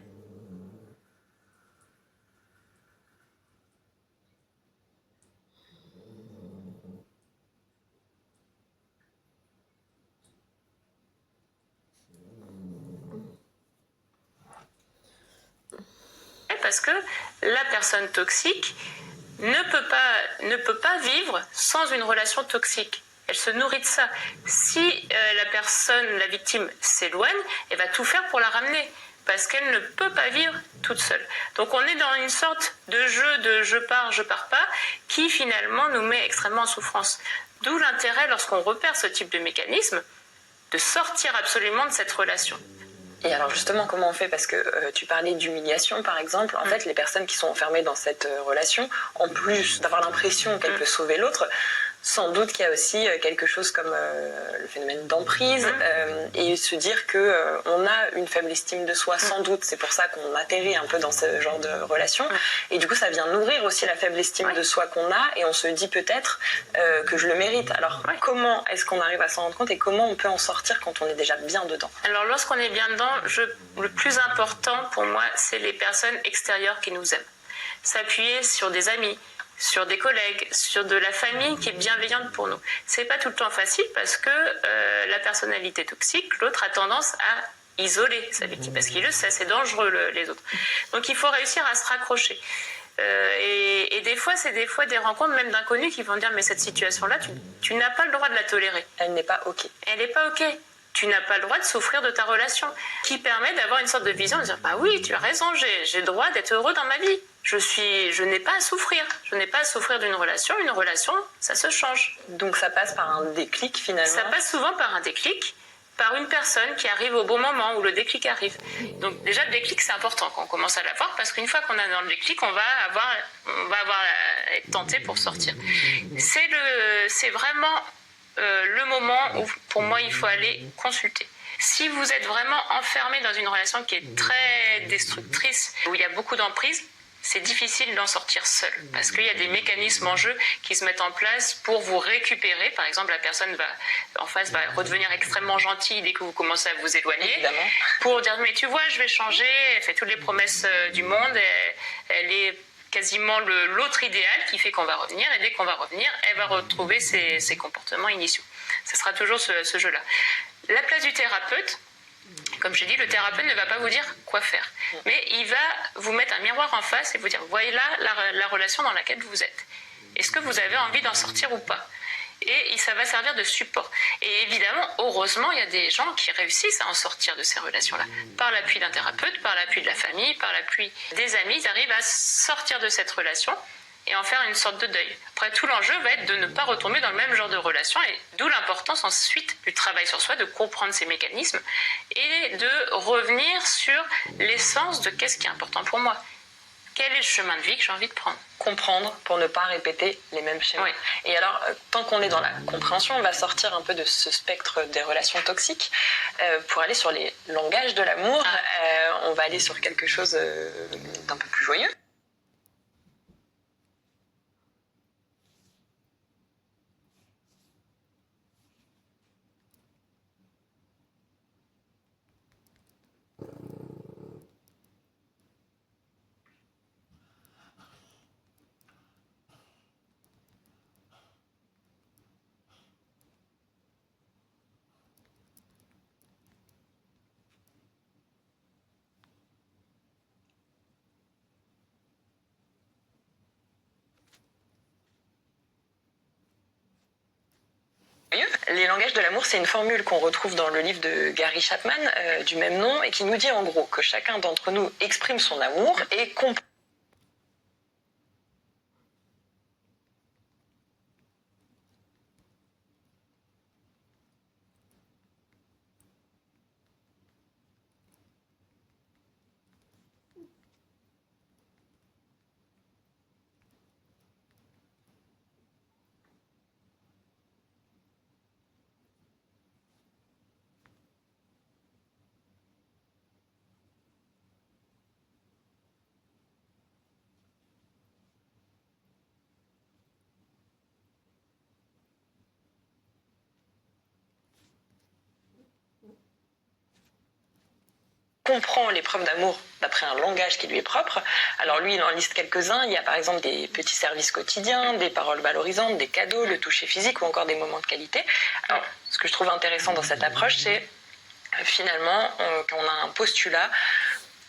Parce que la personne toxique ne peut pas vivre sans une relation toxique. Elle se nourrit de ça. Si la victime s'éloigne, elle va tout faire pour la ramener parce qu'elle ne peut pas vivre toute seule. Donc on est dans une sorte de jeu de je pars pas qui finalement nous met extrêmement en souffrance. D'où l'intérêt lorsqu'on repère ce type de mécanisme de sortir absolument de cette relation. Et alors justement, comment on fait? Parce que tu parlais d'humiliation, par exemple. En fait, les personnes qui sont enfermées dans cette relation, en plus d'avoir l'impression qu'elle peut sauver l'autre, sans doute qu'il y a aussi quelque chose comme le phénomène d'emprise et se dire que on a une faible estime de soi, sans doute. C'est pour ça qu'on atterrit un peu dans ce genre de relation. Et du coup, ça vient nourrir aussi la faible estime de soi qu'on a et on se dit peut-être que je le mérite. Alors, comment est-ce qu'on arrive à s'en rendre compte et comment on peut en sortir quand on est déjà bien dedans? Alors, lorsqu'on est bien dedans, le plus important pour moi, c'est les personnes extérieures qui nous aiment. S'appuyer sur des amis, sur des collègues, sur de la famille qui est bienveillante pour nous. C'est pas tout le temps facile parce que la personnalité toxique, l'autre a tendance à isoler sa victime parce qu'il le sait, c'est dangereux les autres. Donc il faut réussir à se raccrocher. Et des fois, c'est des rencontres même d'inconnus qui vont dire mais cette situation-là, tu n'as pas le droit de la tolérer. Elle n'est pas OK. Elle n'est pas OK. Tu n'as pas le droit de souffrir de ta relation, qui permet d'avoir une sorte de vision, de dire bah oui, tu as raison, j'ai le droit d'être heureux dans ma vie. Je n'ai pas à souffrir. Je n'ai pas à souffrir d'une relation. Une relation, ça se change. Donc ça passe par un déclic finalement. Ça passe souvent par un déclic, par une personne qui arrive au bon moment où le déclic arrive. Donc déjà le déclic c'est important quand on commence à l'avoir parce qu'une fois qu'on est dans le déclic, on va être tenté pour sortir. C'est vraiment le moment où pour moi il faut aller consulter. Si vous êtes vraiment enfermé dans une relation qui est très destructrice, où il y a beaucoup d'emprise, c'est difficile d'en sortir seul parce qu'il y a des mécanismes en jeu qui se mettent en place pour vous récupérer. Par exemple, la personne en face va redevenir extrêmement gentille dès que vous commencez à vous éloigner. Évidemment. Pour dire mais tu vois, je vais changer, elle fait toutes les promesses du monde, elle est quasiment l'autre idéal qui fait qu'on va revenir et dès qu'on va revenir, elle va retrouver ses comportements initiaux. Ce sera toujours ce jeu-là. La place du thérapeute, comme je dis, le thérapeute ne va pas vous dire quoi faire, mais il va vous mettre un miroir en face et vous dire voilà la relation dans laquelle vous êtes. Est-ce que vous avez envie d'en sortir ou pas? Et ça va servir de support. Et évidemment, heureusement, il y a des gens qui réussissent à en sortir de ces relations-là. Par l'appui d'un thérapeute, par l'appui de la famille, par l'appui des amis, ils arrivent à sortir de cette relation et en faire une sorte de deuil. Après, tout l'enjeu va être de ne pas retomber dans le même genre de relation, et d'où l'importance ensuite du travail sur soi, de comprendre ces mécanismes et de revenir sur l'essence de qu'est-ce qui est important pour moi. Quel est le chemin de vie que j'ai envie de prendre? Comprendre pour ne pas répéter les mêmes schémas. Oui. Et alors, tant qu'on est dans la compréhension, on va sortir un peu de ce spectre des relations toxiques pour aller sur les langages de l'amour. On va aller sur quelque chose d'un peu plus joyeux. Les langages de l'amour, c'est une formule qu'on retrouve dans le livre de Gary Chapman du même nom et qui nous dit en gros que chacun d'entre nous exprime son amour et comprend les preuves d'amour d'après un langage qui lui est propre. Alors lui, il en liste quelques-uns. Il y a par exemple des petits services quotidiens, des paroles valorisantes, des cadeaux, le toucher physique ou encore des moments de qualité. Alors, ce que je trouve intéressant dans cette approche, c'est finalement qu'on a un postulat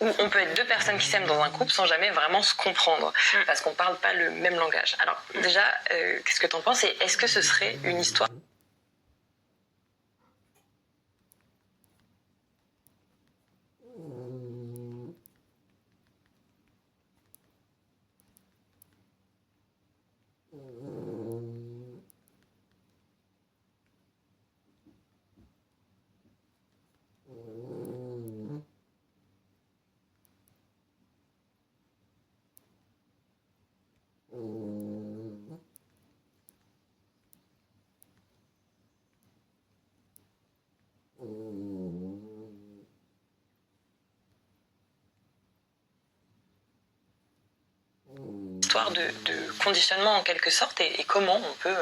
où on peut être deux personnes qui s'aiment dans un couple sans jamais vraiment se comprendre, parce qu'on ne parle pas le même langage. Alors déjà, qu'est-ce que tu en penses et est-ce que ce serait une histoire Histoire de conditionnement en quelque sorte et comment on peut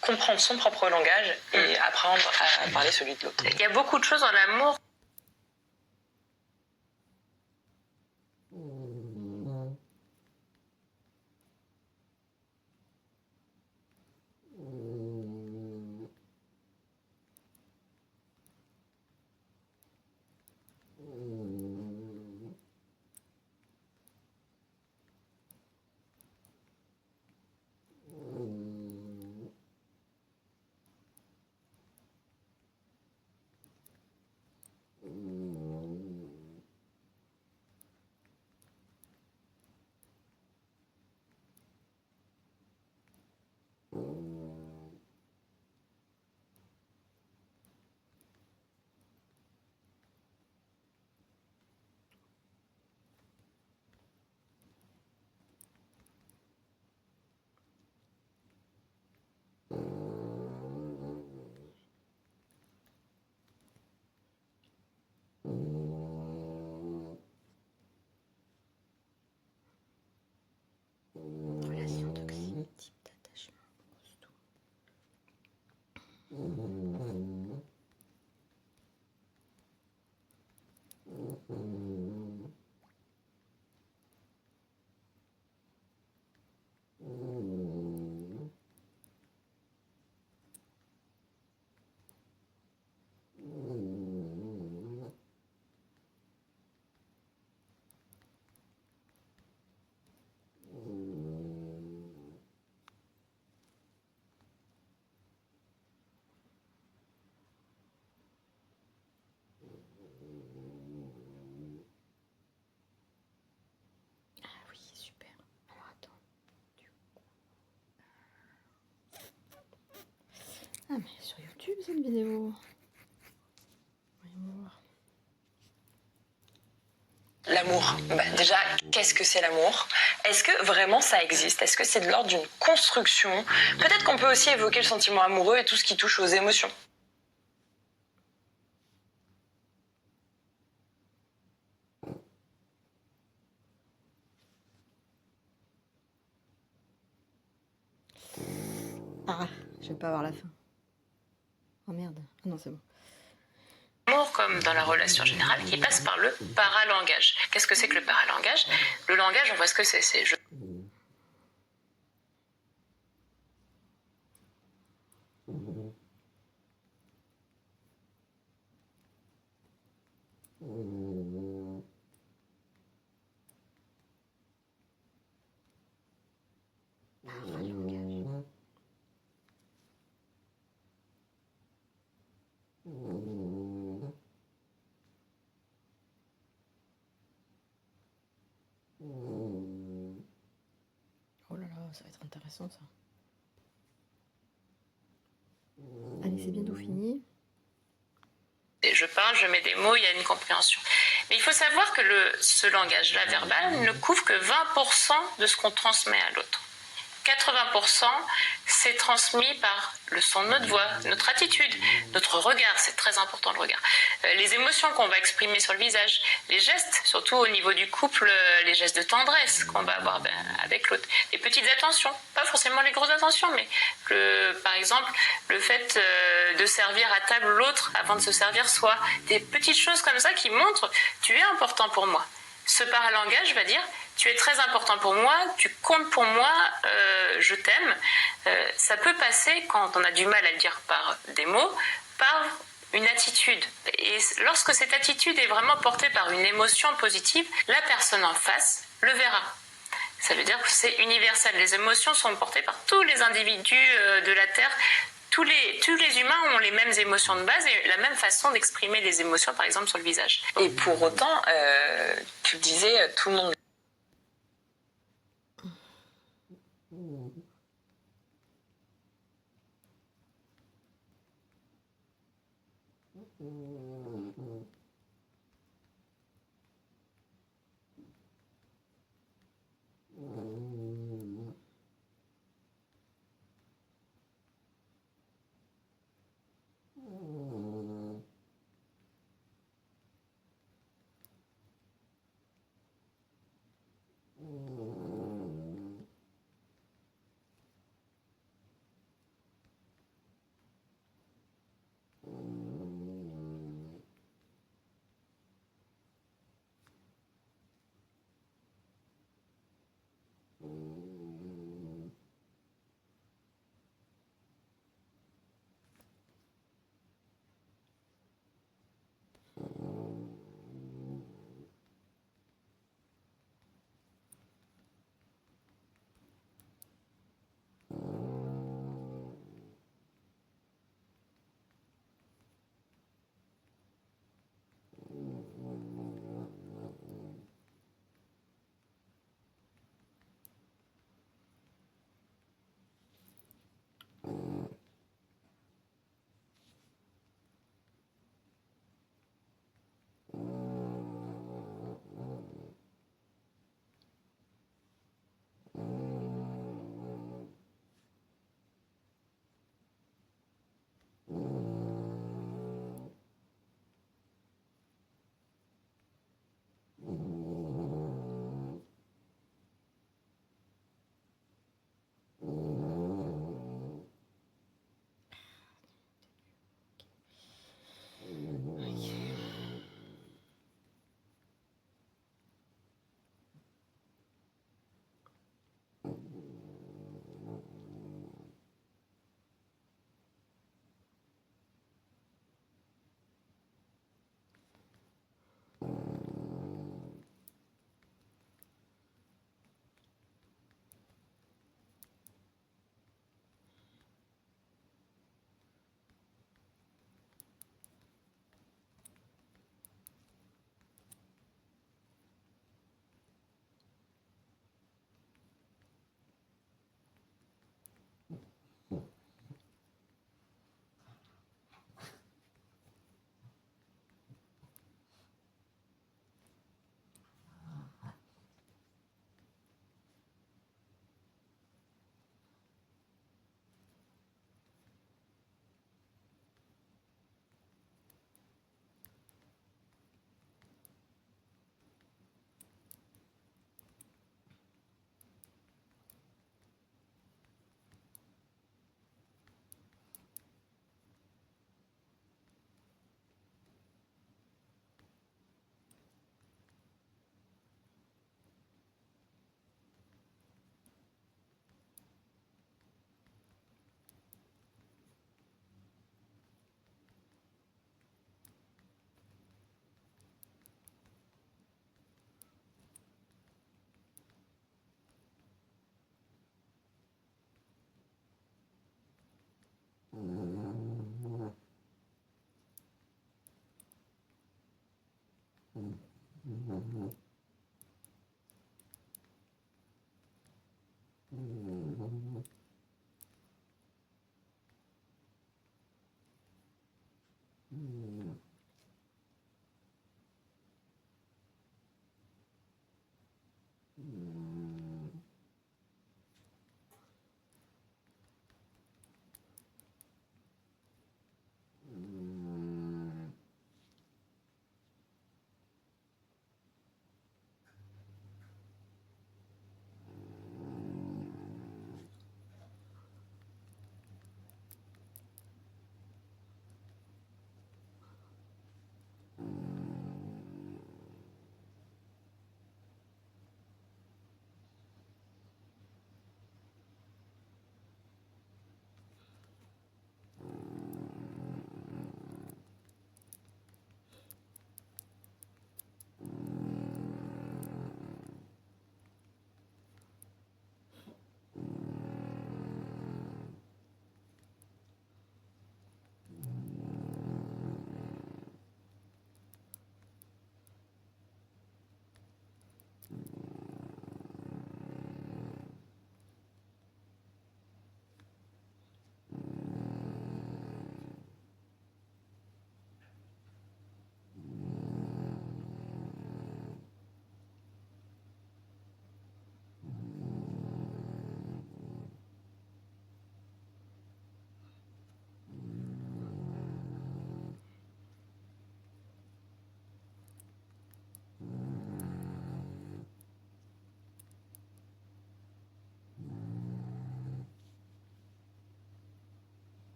comprendre son propre langage et apprendre à parler celui de l'autre. Il y a beaucoup de choses dans l'amour. Relation toxique, type d'attachement, costaud. Ah oui, super. Alors attends. Du coup. Ah mais sur YouTube cette vidéo. Voyons voir. L'amour. Déjà, qu'est-ce que c'est l'amour? Est-ce que vraiment ça existe? Est-ce que c'est de l'ordre d'une construction? Peut-être qu'on peut aussi évoquer le sentiment amoureux et tout ce qui touche aux émotions. Ah, je vais pas avoir la fin. Oh merde. Ah non, c'est bon. L'amour, comme dans la relation générale, qui passe par le paralangage. Qu'est-ce que c'est que le paralangage? Le langage, on voit ce que c'est. C'est Oh là là, ça va être intéressant ça. Allez, c'est bientôt fini. je parle, je mets des mots, il y a une compréhension. Mais il faut savoir que ce langage-là verbal ne couvre que 20% de ce qu'on transmet à l'autre. 80%, c'est transmis par le son de notre voix, notre attitude, notre regard, c'est très important le regard, les émotions qu'on va exprimer sur le visage, les gestes, surtout au niveau du couple, les gestes de tendresse qu'on va avoir avec l'autre, les petites attentions, pas forcément les grosses attentions, mais par exemple, le fait de servir à table l'autre avant de se servir soi, des petites choses comme ça qui montrent « tu es important pour moi ». Ce paralangage va dire tu es très important pour moi, tu comptes pour moi, je t'aime. Ça peut passer, quand on a du mal à le dire par des mots, par une attitude. Et lorsque cette attitude est vraiment portée par une émotion positive, la personne en face le verra. Ça veut dire que c'est universel. Les émotions sont portées par tous les individus de la Terre. Tous les humains ont les mêmes émotions de base et la même façon d'exprimer les émotions, par exemple, sur le visage. Et pour autant, tu disais, tout le monde...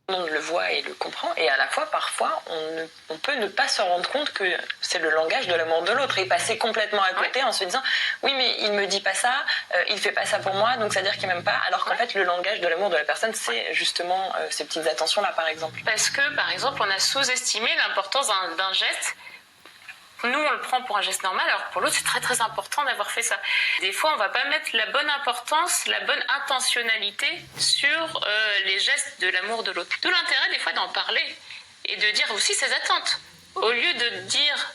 Tout le monde le voit et le comprend, et à la fois, parfois, on peut ne pas se rendre compte que c'est le langage de l'amour de l'autre et passer complètement à côté en se disant oui, mais il me dit pas ça, il fait pas ça pour moi, donc ça veut dire qu'il m'aime pas, alors qu'en fait, le langage de l'amour de la personne, c'est justement ces petites attentions-là, par exemple. Parce que, par exemple, on a sous-estimé l'importance d'un geste. Nous, on le prend pour un geste normal, alors que pour l'autre, c'est très très important d'avoir fait ça. Des fois, on va pas mettre la bonne importance, la bonne intentionnalité sur les gestes de l'amour de l'autre. D'où l'intérêt, des fois, d'en parler et de dire aussi ses attentes. Au lieu de dire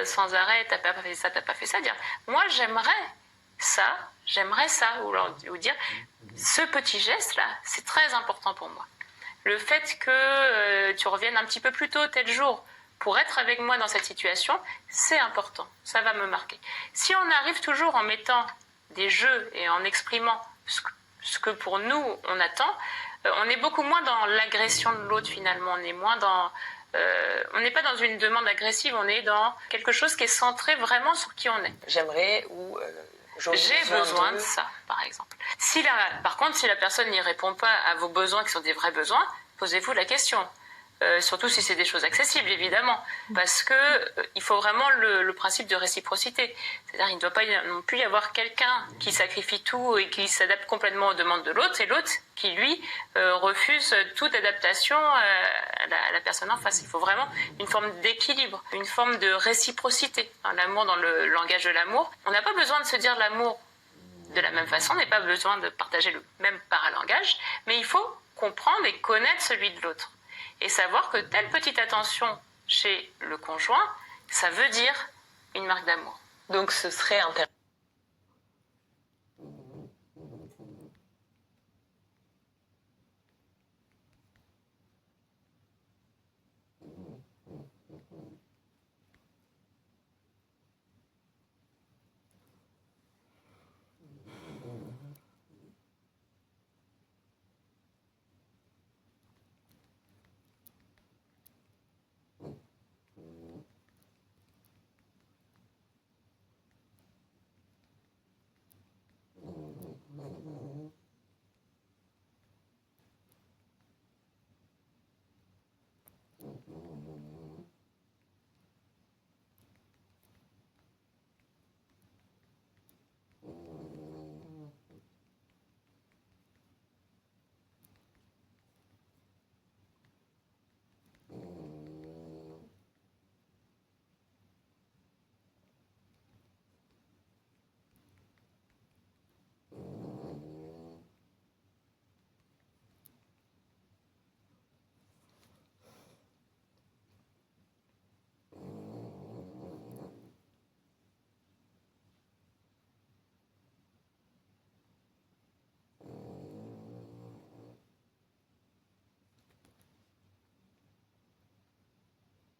Sans arrêt, t'as pas fait ça, t'as pas fait ça, dire moi j'aimerais ça, ou dire ce petit geste là, c'est très important pour moi. Le fait que tu reviennes un petit peu plus tôt tel jour pour être avec moi dans cette situation, c'est important, ça va me marquer. Si on arrive toujours en mettant des jeux et en exprimant ce que pour nous on attend, on est beaucoup moins dans l'agression de l'autre finalement, on est moins dans... on n'est pas dans une demande agressive, on est dans quelque chose qui est centré vraiment sur qui on est. J'aimerais ou j'ai besoin de ça, par exemple. Par contre, si la personne n'y répond pas à vos besoins qui sont des vrais besoins, posez-vous la question. Surtout si c'est des choses accessibles, évidemment. Parce que il faut vraiment le principe de réciprocité. C'est-à-dire qu'il ne doit pas non plus y avoir quelqu'un qui sacrifie tout et qui s'adapte complètement aux demandes de l'autre, et l'autre qui, lui, refuse toute adaptation à la personne en face. Il faut vraiment une forme d'équilibre, une forme de réciprocité. L'amour dans le langage de l'amour. On n'a pas besoin de se dire l'amour de la même façon, on n'a pas besoin de partager le même paralangage, mais il faut comprendre et connaître celui de l'autre. Et savoir que telle petite attention chez le conjoint, ça veut dire une marque d'amour. Donc ce serait intéressant.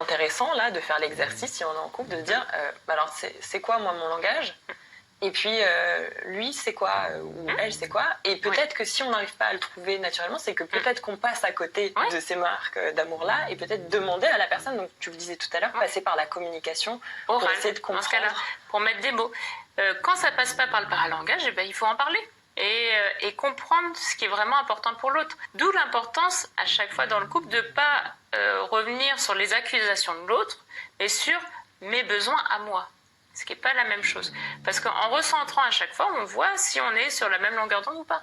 Intéressant là de faire l'exercice si on est en couple, de dire alors c'est quoi moi mon langage, et puis lui c'est quoi, ou elle c'est quoi, et peut-être que si on n'arrive pas à le trouver naturellement, c'est que peut-être qu'on passe à côté de ces marques d'amour là, et peut-être demander à la personne, donc tu le disais tout à l'heure, passer par la communication pour essayer de comprendre. Dans ce cas-là, pour mettre des mots. Quand ça passe pas par le paralangage, eh ben, il faut en parler. Et comprendre ce qui est vraiment important pour l'autre. D'où l'importance, à chaque fois dans le couple, de ne pas revenir sur les accusations de l'autre, mais sur mes besoins à moi. Ce qui n'est pas la même chose. Parce qu'en recentrant à chaque fois, on voit si on est sur la même longueur d'onde ou pas.